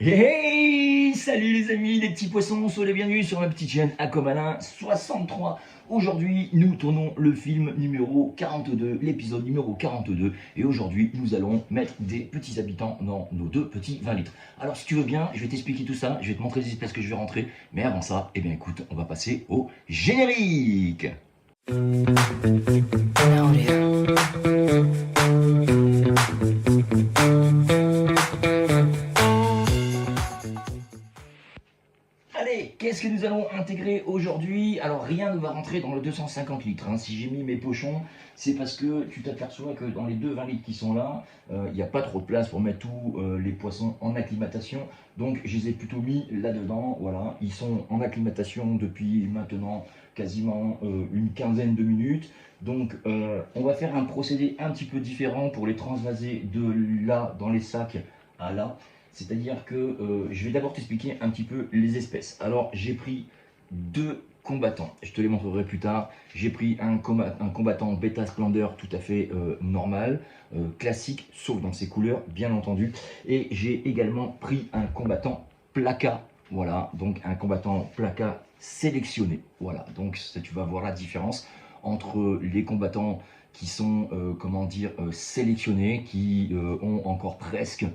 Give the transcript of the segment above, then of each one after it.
Hey, salut les amis, les petits poissons, soyez les bienvenus sur ma petite chaîne Aquamalin 63. Aujourd'hui, nous tournons le film numéro 42, l'épisode numéro 42. Et aujourd'hui, nous allons mettre des petits habitants dans nos deux petits 20 litres. Alors, si tu veux bien, je vais t'expliquer tout ça, je vais te montrer les espèces que je vais rentrer. Mais avant ça, eh bien écoute, on va passer au générique. Allez, qu'est-ce que nous allons intégrer aujourd'hui? Alors rien ne va rentrer dans le 250 litres. Hein. Si j'ai mis mes pochons, c'est parce que tu t'aperçois que dans les deux 20 litres qui sont là, il n'y a pas trop de place pour mettre tous les poissons en acclimatation. Donc je les ai plutôt mis là-dedans. Voilà, ils sont en acclimatation depuis maintenant quasiment une quinzaine de minutes. Donc on va faire un procédé un petit peu différent pour les transvaser de là dans les sacs à là. C'est-à-dire que je vais d'abord t'expliquer un petit peu les espèces. Alors j'ai pris deux combattants, je te les montrerai plus tard. J'ai pris un combattant Beta Splendor tout à fait normal, classique, sauf dans ses couleurs bien entendu. Et j'ai également pris un combattant Plaka, voilà, donc un combattant Plaka sélectionné. Voilà, donc ça, tu vas voir la différence entre les combattants qui sont, comment dire, sélectionnés, qui ont encore presque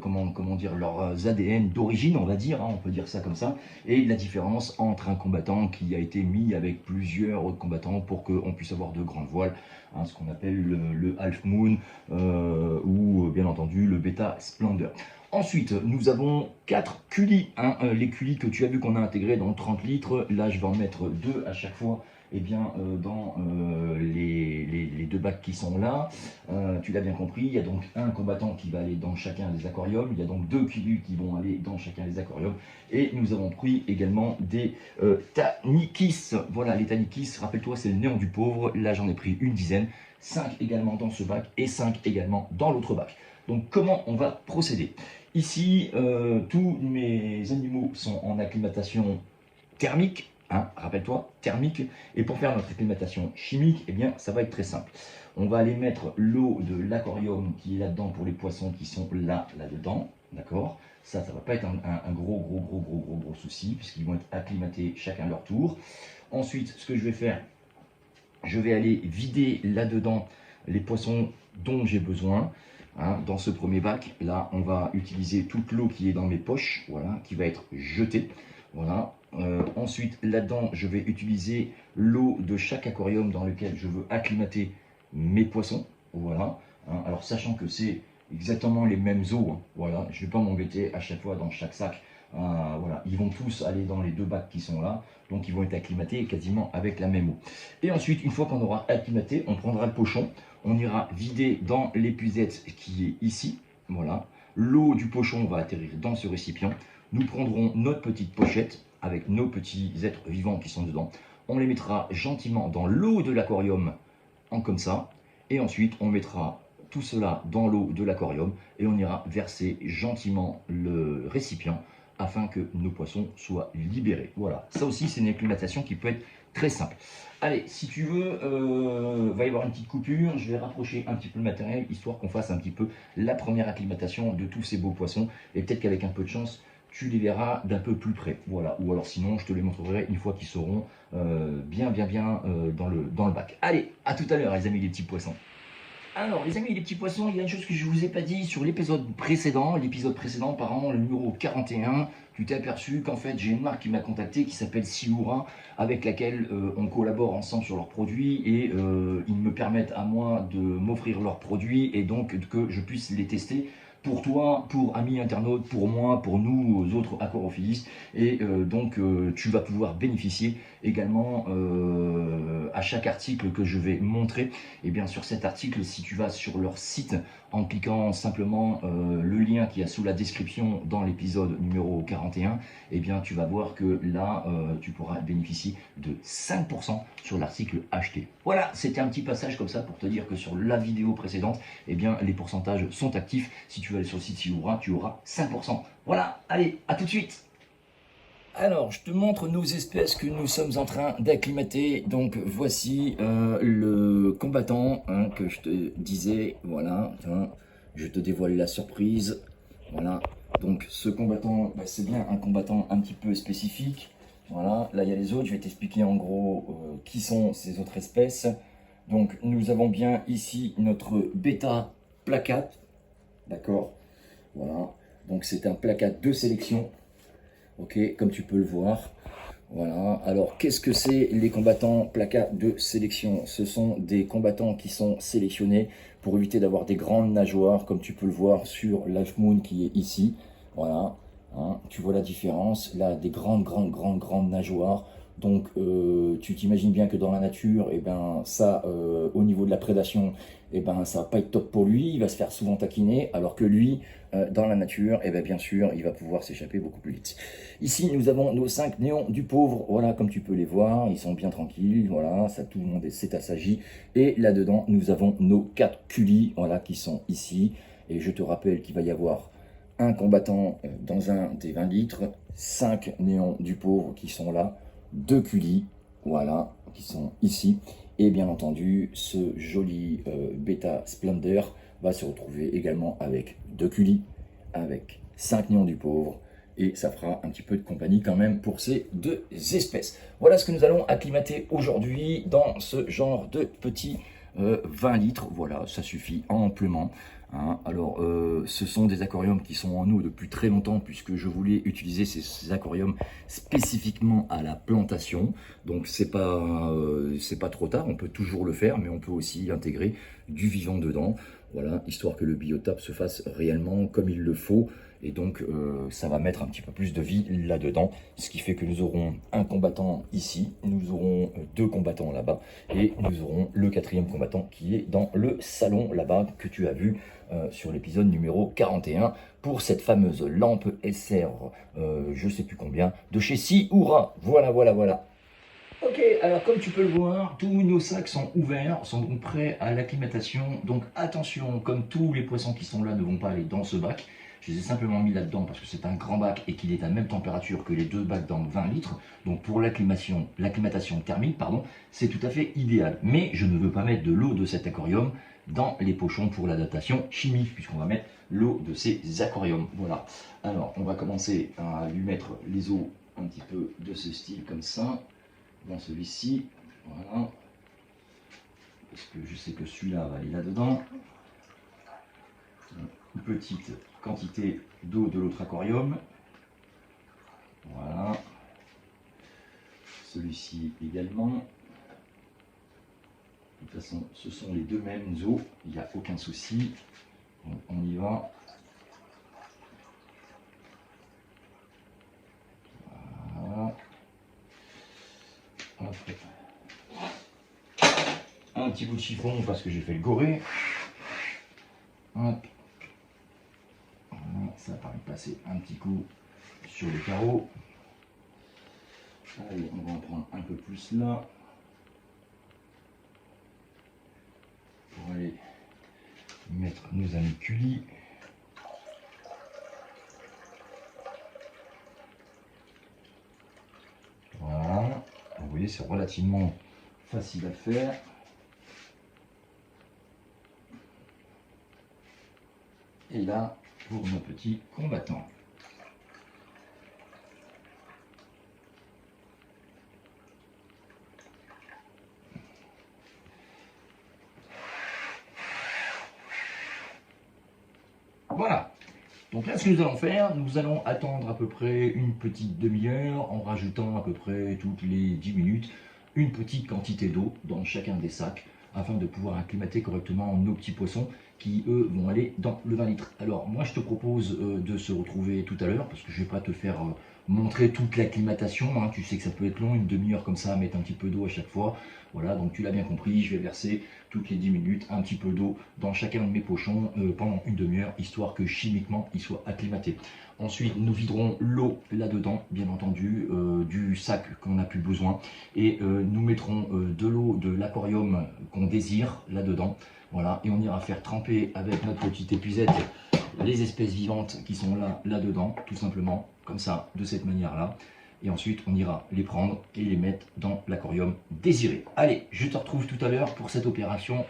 comment dire, leurs ADN d'origine, on va dire, hein, on peut dire ça comme ça, et la différence entre un combattant qui a été mis avec plusieurs autres combattants pour qu'on puisse avoir de grandes voiles, hein, ce qu'on appelle le Half Moon, ou bien entendu le Beta Splendor. Ensuite, nous avons 4 culis, hein, les culis que tu as vu qu'on a intégrés dans 30 litres, là je vais en mettre 2 à chaque fois. Eh bien, dans les deux bacs qui sont là, tu l'as bien compris, il y a donc un combattant qui va aller dans chacun des aquariums, il y a donc deux kilus qui vont aller dans chacun des aquariums, et nous avons pris également des tanikis. Voilà, les tanikis, rappelle-toi, c'est le néant du pauvre, là j'en ai pris une dizaine, 5 également dans ce bac, et 5 également dans l'autre bac. Donc comment on va procéder? Ici, tous mes animaux sont en acclimatation thermique, hein, rappelle-toi, thermique. Et pour faire notre acclimatation chimique, eh bien, ça va être très simple. On va aller mettre l'eau de l'aquarium qui est là-dedans pour les poissons qui sont là-dedans, d'accord? Ça va pas être un gros souci, puisqu'ils vont être acclimatés chacun à leur tour. Ensuite, ce que je vais faire, je vais aller vider là-dedans les poissons dont j'ai besoin. Hein, dans ce premier bac, là, on va utiliser toute l'eau qui est dans mes poches, voilà, qui va être jetée. Voilà. Ensuite, là-dedans, je vais utiliser l'eau de chaque aquarium dans lequel je veux acclimater mes poissons. Voilà. Hein, alors, sachant que c'est exactement les mêmes eaux, hein, voilà, je ne vais pas m'embêter à chaque fois dans chaque sac. Voilà, ils vont tous aller dans les deux bacs qui sont là, donc ils vont être acclimatés quasiment avec la même eau. Et ensuite, une fois qu'on aura acclimaté, on prendra le pochon, on êra vider dans l'épuisette qui est ici. Voilà, l'eau du pochon va atterrir dans ce récipient. Nous prendrons notre petite pochette avec nos petits êtres vivants qui sont dedans. On les mettra gentiment dans l'eau de l'aquarium, en comme ça. Et ensuite, on mettra tout cela dans l'eau de l'aquarium et on ira verser gentiment le récipient afin que nos poissons soient libérés. Voilà, ça aussi c'est une acclimatation qui peut être très simple. Allez, si tu veux, va y avoir une petite coupure, je vais rapprocher un petit peu le matériel, histoire qu'on fasse un petit peu la première acclimatation de tous ces beaux poissons, et peut-être qu'avec un peu de chance, tu les verras d'un peu plus près, voilà, ou alors sinon je te les montrerai une fois qu'ils seront bien dans le bac. Allez, à tout à l'heure les amis les petits poissons. Alors, les amis, les petits poissons, il y a une chose que je ne vous ai pas dit sur l'épisode précédent, pardon, le numéro 41. Tu t'es aperçu qu'en fait, j'ai une marque qui m'a contacté qui s'appelle Siura, avec laquelle on collabore ensemble sur leurs produits et ils me permettent à moi de m'offrir leurs produits et donc que je puisse les tester pour toi, pour amis internautes, pour moi, pour nous autres aquarophilistes. Et donc, tu vas pouvoir bénéficier également à chaque article que je vais montrer. Et bien sur cet article, si tu vas sur leur site en cliquant simplement le lien qui est sous la description dans l'épisode numéro 41, et bien tu vas voir que là, tu pourras bénéficier de 5% sur l'article acheté. Voilà, c'était un petit passage comme ça pour te dire que sur la vidéo précédente, et bien les pourcentages sont actifs. Si tu vas aller sur le site Siloura, tu auras 5%. Voilà, allez, à tout de suite. Alors, je te montre nos espèces que nous sommes en train d'acclimater. Donc, voici le combattant, hein, que je te disais. Voilà, tiens, je te dévoile la surprise. Voilà, donc ce combattant, bah, c'est bien un combattant un petit peu spécifique. Voilà, là il y a les autres, je vais t'expliquer en gros qui sont ces autres espèces. Donc nous avons bien ici notre bêta placate, d'accord. Voilà, donc c'est un placate de sélection, ok, comme tu peux le voir. Voilà, alors qu'est-ce que c'est les combattants placats de sélection? Ce sont des combattants qui sont sélectionnés pour éviter d'avoir des grandes nageoires, comme tu peux le voir sur Life Moon qui est ici. Voilà, hein, tu vois la différence, là des grandes nageoires. Donc tu t'imagines bien que dans la nature, et ben, ça, au niveau de la prédation, et ben, ça va pas être top pour lui, il va se faire souvent taquiner, alors que lui, dans la nature, et ben, bien sûr, il va pouvoir s'échapper beaucoup plus vite. Ici, nous avons nos 5 néons du pauvre, voilà, comme tu peux les voir, ils sont bien tranquilles, voilà, ça tout le monde c'est assagi. Et là-dedans, nous avons nos 4 culis, voilà, qui sont ici. Et je te rappelle qu'il va y avoir un combattant dans un des 20 litres, 5 néons du pauvre qui sont là, 2 culis, voilà, qui sont ici. Et bien entendu, ce joli Beta Splendor va se retrouver également avec 2 culis, avec 5 néons du pauvre, et ça fera un petit peu de compagnie quand même pour ces deux espèces. Voilà ce que nous allons acclimater aujourd'hui dans ce genre de petit 20 litres. Voilà, ça suffit amplement. Hein. Alors, ce sont des aquariums qui sont en eau depuis très longtemps puisque je voulais utiliser ces aquariums spécifiquement à la plantation. Donc, c'est pas trop tard, on peut toujours le faire, mais on peut aussi intégrer du vivant dedans. Voilà, histoire que le biotope se fasse réellement comme il le faut. Et donc, ça va mettre un petit peu plus de vie là-dedans. Ce qui fait que nous aurons un combattant ici, nous aurons 2 combattants là-bas, et nous aurons le 4e combattant qui est dans le salon là-bas, que tu as vu sur l'épisode numéro 41, pour cette fameuse lampe SR, je sais plus combien, de chez Sioura. Voilà. Ok, alors comme tu peux le voir, tous nos sacs sont ouverts, sont donc prêts à l'acclimatation. Donc attention, comme tous les poissons qui sont là ne vont pas aller dans ce bac, je les ai simplement mis là-dedans parce que c'est un grand bac et qu'il est à la même température que les 2 bacs dans 20 litres. Donc pour l'acclimatation thermique, pardon, c'est tout à fait idéal. Mais je ne veux pas mettre de l'eau de cet aquarium dans les pochons pour l'adaptation chimique, puisqu'on va mettre l'eau de ces aquariums. Voilà. Alors on va commencer à lui mettre les eaux un petit peu de ce style comme ça. Dans celui-ci, voilà, parce que je sais que celui-là va aller là-dedans. Une petite quantité d'eau de l'autre aquarium, voilà, celui-ci également. De toute façon, ce sont les deux mêmes eaux, il n'y a aucun souci. Donc, on y va. Voilà. Hop. Un petit bout de chiffon parce que j'ai fait le goré. Hop. Voilà, ça va passer un petit coup sur les carreaux. Allez, on va en prendre un peu plus là. Pour aller mettre nos amis culis. Voilà. Vous voyez, c'est relativement facile à faire. Et là, pour nos petits combattants. Voilà. Donc là, ce que nous allons faire, nous allons attendre à peu près une petite demi-heure en rajoutant à peu près toutes les 10 minutes une petite quantité d'eau dans chacun des sacs afin de pouvoir acclimater correctement nos petits poissons qui, eux, vont aller dans le 20 litres. Alors, moi, je te propose de se retrouver tout à l'heure parce que je ne vais pas te faire montrer toute l'acclimatation. Hein. Tu sais que ça peut être long, une demi-heure comme ça, mettre un petit peu d'eau à chaque fois. Voilà, donc tu l'as bien compris, je vais verser toutes les 10 minutes un petit peu d'eau dans chacun de mes pochons pendant une demi-heure, histoire que chimiquement, il soit acclimaté. Ensuite, nous viderons l'eau là-dedans, bien entendu, du sac qu'on n'a plus besoin. Et nous mettrons de l'eau de l'aquarium qu'on désire là-dedans. Voilà, et on ira faire tremper avec notre petite épuisette les espèces vivantes qui sont là-dedans, tout simplement, comme ça, de cette manière-là. Et ensuite, on ira les prendre et les mettre dans l'aquarium désiré. Allez, je te retrouve tout à l'heure pour cette opération.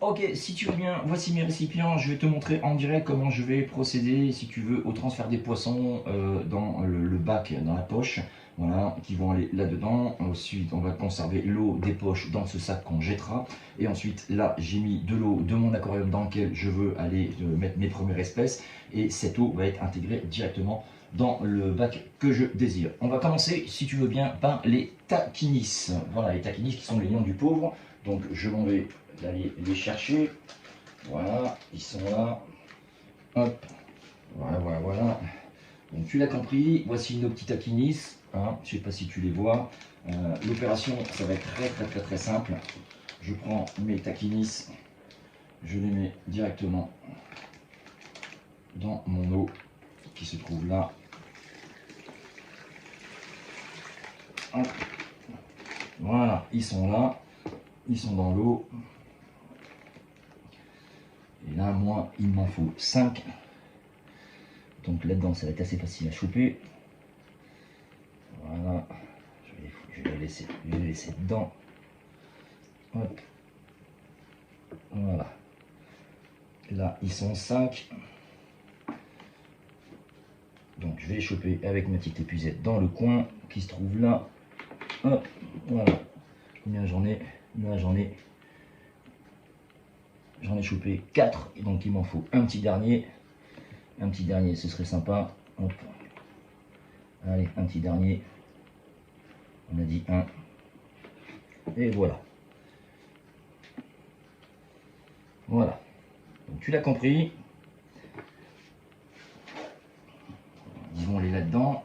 Ok, si tu veux bien, voici mes récipients. Je vais te montrer en direct comment je vais procéder, si tu veux, au transfert des poissons dans le bac, dans la poche. Voilà, qui vont aller là-dedans. Ensuite, on va conserver l'eau des poches dans ce sac qu'on jettera. Et ensuite, là, j'ai mis de l'eau de mon aquarium dans lequel je veux aller mettre mes premières espèces. Et cette eau va être intégrée directement dans le bac que je désire. On va commencer, si tu veux bien, par les taquinis. Voilà, les taquinis qui sont les lions du pauvre. Donc, je m'en vais aller les chercher. Voilà, ils sont là. Hop, voilà. Donc tu l'as compris, voici nos petits taquinis. Hein, je ne sais pas si tu les vois. L'opération, ça va être très simple. Je prends mes taquinis, je les mets directement dans mon eau qui se trouve là. Hop. Voilà, ils sont là. Ils sont dans l'eau. Et là, moi, il m'en faut 5. Donc là-dedans, ça va être assez facile à choper. Voilà. Je vais les laisser dedans. Hop. Voilà. Là, ils sont 5. Donc je vais les choper avec ma petite épuisette dans le coin qui se trouve là. Hop. Voilà. Combien j'en ai? Là, j'en ai chopé 4, et donc il m'en faut un petit dernier. Un petit dernier, ce serait sympa. Hop. Allez, un petit dernier. On a dit 1. Et voilà. Voilà. Donc tu l'as compris. Disons-les là-dedans.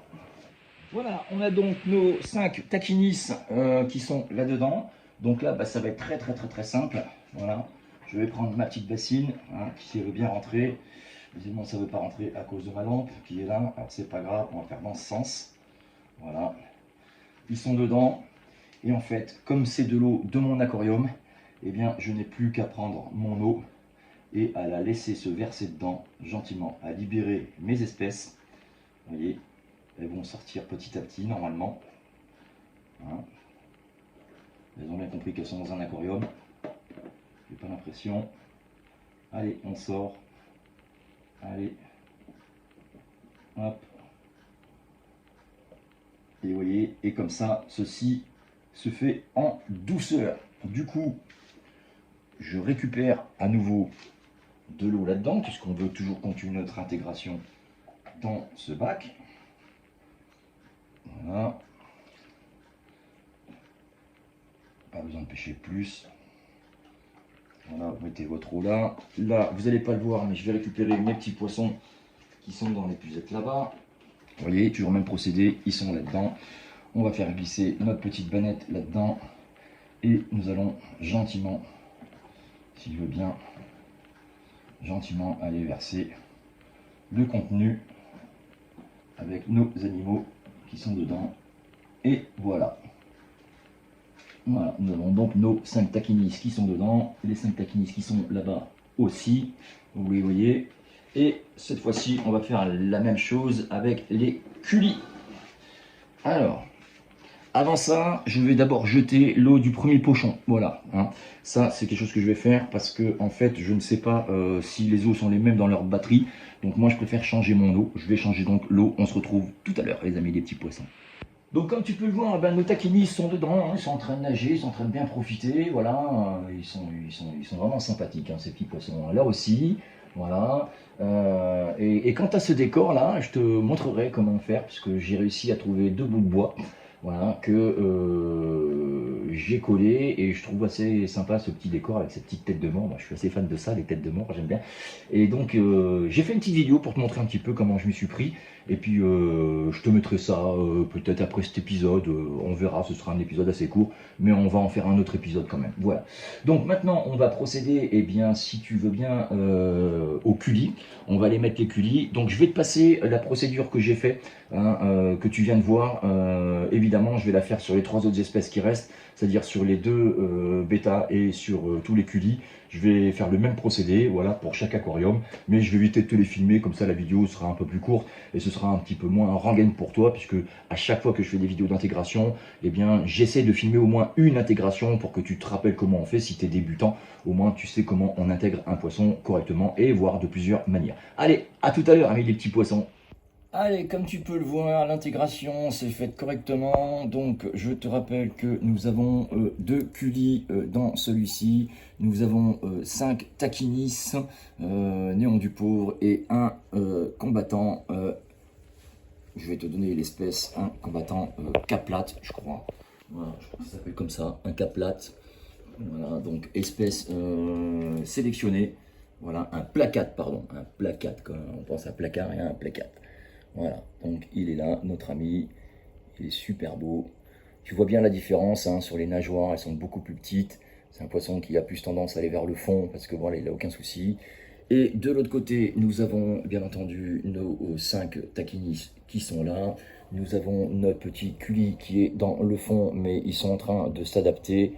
Voilà, on a donc nos 5 taquinis qui sont là-dedans. Donc là, ça va être très simple. Voilà. Je vais prendre ma petite bassine, hein, qui veut bien rentrer. Évidemment, ça ne veut pas rentrer à cause de ma lampe qui est là. Alors c'est pas grave, on va faire dans ce sens. Voilà. Ils sont dedans. Et en fait, comme c'est de l'eau de mon aquarium, eh bien, je n'ai plus qu'à prendre mon eau et à la laisser se verser dedans gentiment, à libérer mes espèces. Vous voyez, elles vont sortir petit à petit normalement. Hein. Elles ont bien compris qu'elles sont dans un aquarium. J'ai pas l'impression. Allez, on sort. Allez. Hop. Et vous voyez, et comme ça, ceci se fait en douceur. Du coup, je récupère à nouveau de l'eau là-dedans, puisqu'on veut toujours continuer notre intégration dans ce bac. Voilà. Pas besoin de pêcher plus. Voilà, vous mettez votre eau là. Là, vous n'allez pas le voir, mais je vais récupérer mes petits poissons qui sont dans l'épuisette là-bas. Vous voyez, toujours le même procédé, ils sont là-dedans. On va faire glisser notre petite banette là-dedans. Et nous allons gentiment, s'il veut bien, gentiment aller verser le contenu avec nos animaux qui sont dedans. Et voilà. Voilà, nous avons donc nos 5 taquinis qui sont dedans, les 5 taquinis qui sont là-bas aussi, vous les voyez. Et cette fois-ci, on va faire la même chose avec les culis. Alors, avant ça, je vais d'abord jeter l'eau du premier pochon. Voilà, hein. Ça c'est quelque chose que je vais faire parce que en fait, je ne sais pas si les eaux sont les mêmes dans leur batterie. Donc moi, je préfère changer mon eau. Je vais changer donc l'eau. On se retrouve tout à l'heure, les amis, les petits poissons. Donc comme tu peux le voir, nos taquinis sont dedans, hein, ils sont en train de nager, ils sont en train de bien profiter, voilà, ils sont vraiment sympathiques, hein, ces petits poissons là aussi, voilà. Et quant à ce décor là, je te montrerai comment faire, puisque j'ai réussi à trouver 2 bouts de bois, voilà, que j'ai collé, et je trouve assez sympa ce petit décor avec ces petites têtes de mort. Moi, je suis assez fan de ça, les têtes de mort, j'aime bien. Et donc j'ai fait une petite vidéo pour te montrer un petit peu comment je m'y suis pris. Et puis je te mettrai ça peut-être après cet épisode, on verra, ce sera un épisode assez court, mais on va en faire un autre épisode quand même. Voilà. Donc maintenant on va procéder, eh bien si tu veux bien, au culis. On va aller mettre les culis. Donc je vais te passer la procédure que j'ai fait, hein, que tu viens de voir. Évidemment évidemment, je vais la faire sur les 3 autres espèces qui restent, c'est-à-dire sur les 2 bêta et sur tous les culis. Je vais faire le même procédé, voilà, pour chaque aquarium, mais je vais éviter de te les filmer, comme ça la vidéo sera un peu plus courte et ce sera un petit peu moins rengaine pour toi, puisque à chaque fois que je fais des vidéos d'intégration, eh bien, j'essaie de filmer au moins une intégration pour que tu te rappelles comment on fait. Si tu es débutant, au moins tu sais comment on intègre un poisson correctement et voire de plusieurs manières. Allez, à tout à l'heure, amis les petits poissons. Allez, comme tu peux le voir, l'intégration s'est faite correctement. Donc, je te rappelle que nous avons 2 culis dans celui-ci. Nous avons 5 taquinis, néon du pauvre, et un combattant. Je vais te donner l'espèce, un combattant caplate, je crois. Voilà, je crois que ça s'appelle comme ça, un caplate. Voilà, donc espèce sélectionnée. Voilà, un placate, pardon, un placate, quand on pense à placard et à un placate. Voilà, donc il est là, notre ami, il est super beau. Tu vois bien la différence hein, sur les nageoires, elles sont beaucoup plus petites. C'est un poisson qui a plus tendance à aller vers le fond parce que voilà, il n'a aucun souci. Et de l'autre côté, nous avons bien entendu nos 5 taquinis qui sont là. Nous avons notre petit culi qui est dans le fond, mais ils sont en train de s'adapter.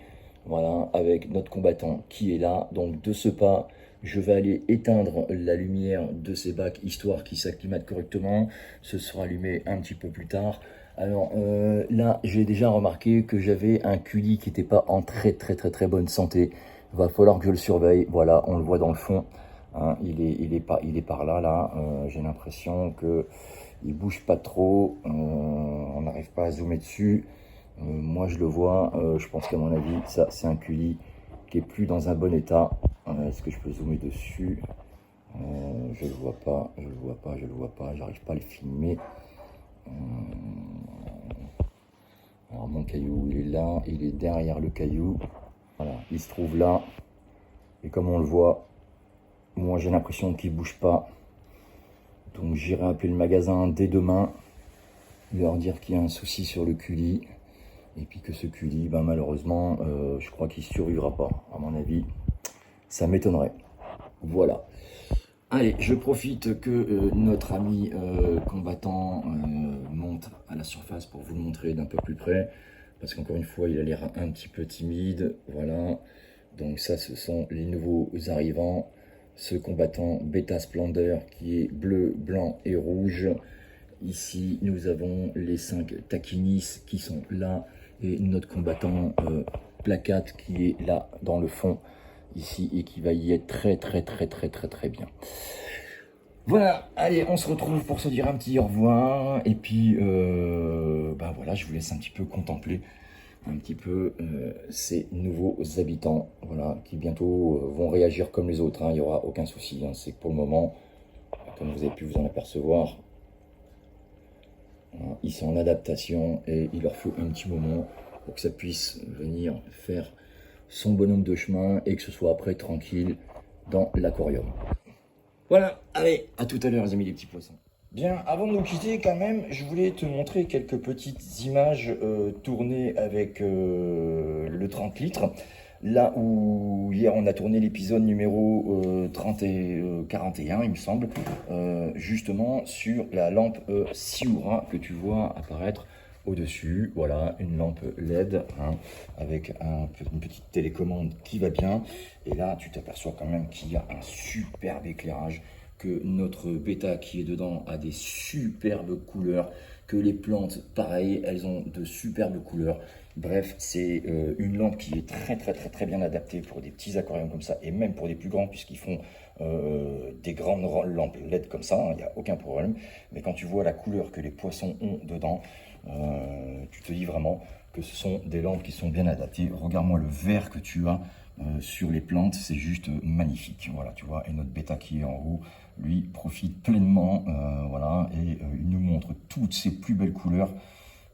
Voilà, avec notre combattant qui est là. Donc de ce pas, je vais aller éteindre la lumière de ces bacs, histoire qu'ils s'acclimatent correctement. Ce sera allumé un petit peu plus tard. Alors là, j'ai déjà remarqué que j'avais un culi qui n'était pas en très bonne santé. Il va falloir que je le surveille. Voilà, on le voit dans le fond. Hein, il est par là, là. J'ai l'impression que il bouge pas trop. On n'arrive pas à zoomer dessus. Moi, je le vois. Je pense qu'à mon avis, ça, c'est un culi qui est plus dans un bon état. Est-ce que je peux zoomer dessus? Je le vois pas, je le vois pas, je le vois pas. J'arrive pas à le filmer. Alors mon caillou, il est là, il est derrière le caillou. Voilà, il se trouve là. Et comme on le voit, moi j'ai l'impression qu'il bouge pas. Donc j'irai appeler le magasin dès demain, leur dire qu'il y a un souci sur le culi. Et puis que ce culi, ben, malheureusement, je crois qu'il ne survivra pas. À mon avis, ça m'étonnerait. Voilà. Allez, je profite que notre ami combattant monte à la surface pour vous le montrer d'un peu plus près. Parce qu'encore une fois, il a l'air un petit peu timide. Voilà. Donc ça, ce sont les nouveaux arrivants. Ce combattant Beta Splendor qui est bleu, blanc et rouge. Ici, nous avons les 5 taquinis qui sont là. Et notre combattant placate qui est là dans le fond. Ici et qui va y être très bien. Voilà, allez, on se retrouve pour se dire un petit au revoir. Et puis, ben voilà, je vous laisse un petit peu contempler un petit peu ces nouveaux habitants, voilà, qui bientôt vont réagir comme les autres, hein, il n'y aura aucun souci, hein, c'est que pour le moment, comme vous avez pu vous en apercevoir, hein, ils sont en adaptation et il leur faut un petit moment pour que ça puisse venir faire son bonhomme de chemin et que ce soit après tranquille dans l'aquarium. Voilà, allez, à tout à l'heure les amis les petits poissons. Bien, avant de nous quitter quand même, je voulais te montrer quelques petites images tournées avec le 30 litres. Là où hier on a tourné l'épisode numéro 30 et 41, il me semble, justement sur la lampe Siura que tu vois apparaître au-dessus. Voilà, une lampe LED hein, avec une petite télécommande qui va bien. Et là, tu t'aperçois quand même qu'il y a un superbe éclairage, que notre bêta qui est dedans a des superbes couleurs, que les plantes, pareil, elles ont de superbes couleurs. Bref, c'est une lampe qui est très bien adaptée pour des petits aquariums comme ça, et même pour des plus grands, puisqu'ils font des grandes lampes LED comme ça, il n'y a aucun problème. Mais quand tu vois la couleur que les poissons ont dedans, tu te dis vraiment que ce sont des lampes qui sont bien adaptées. Regarde-moi le vert que tu as sur les plantes, c'est juste magnifique. Voilà, tu vois, et notre bêta qui est en haut, lui, profite pleinement, voilà, et il nous montre toutes ses plus belles couleurs.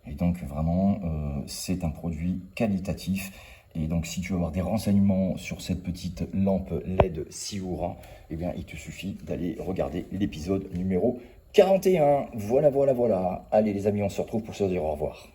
Et donc vraiment, c'est un produit qualitatif. Et donc si tu veux avoir des renseignements sur cette petite lampe LED Siura, eh bien il te suffit d'aller regarder l'épisode numéro 41. Voilà. Allez les amis, on se retrouve pour se dire au revoir.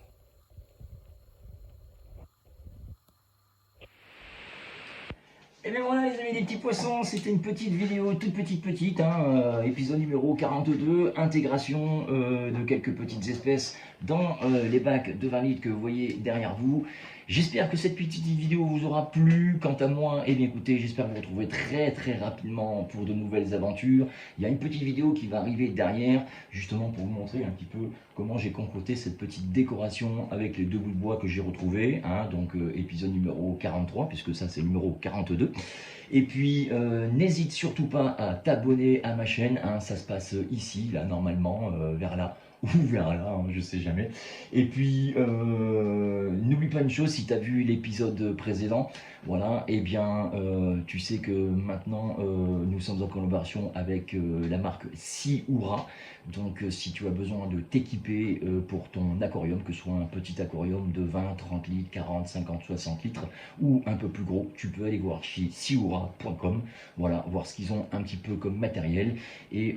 Et bien voilà les amis des petits poissons, c'était une petite vidéo, toute petite, hein, épisode numéro 42, intégration de quelques petites espèces dans les bacs de 20 litres que vous voyez derrière vous. J'espère que cette petite vidéo vous aura plu. Quant à moi, eh bien écoutez, j'espère vous retrouver très rapidement pour de nouvelles aventures. Il y a une petite vidéo qui va arriver derrière, justement pour vous montrer un petit peu comment j'ai concocté cette petite décoration avec les 2 bouts de bois que j'ai retrouvés, hein, donc épisode numéro 43, puisque ça c'est le numéro 42. Et puis n'hésite surtout pas à t'abonner à ma chaîne, hein, ça se passe ici, là normalement, vers là, ou vers là, hein, je sais jamais. Et puis n'oublie pas une chose, si tu as vu l'épisode précédent, voilà, et bien tu sais que maintenant nous sommes en collaboration avec la marque Sioura. Donc si tu as besoin de t'équiper pour ton aquarium, que ce soit un petit aquarium de 20, 30 litres, 40, 50, 60 litres ou un peu plus gros, tu peux aller voir chez sioura.com, voilà, voir ce qu'ils ont un petit peu comme matériel. Et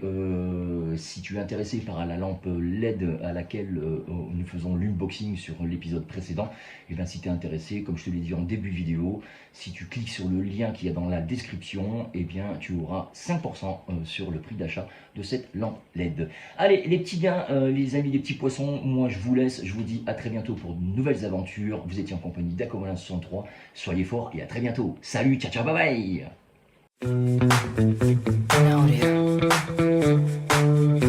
si tu es intéressé par la lampe LED à laquelle nous faisons l'unboxing sur l'épisode précédent, et bien si tu es intéressé, comme je te l'ai dit en début de vidéo, si tu cliques sur le lien qu'il y a dans la description, et bien tu auras 5% sur le prix d'achat de cette lampe LED. Allez les petits gars, les amis des petits poissons, moi je vous laisse, je vous dis à très bientôt pour de nouvelles aventures. Vous étiez en compagnie d'Aquamalin63, soyez forts et à très bientôt. Salut, ciao ciao, bye bye.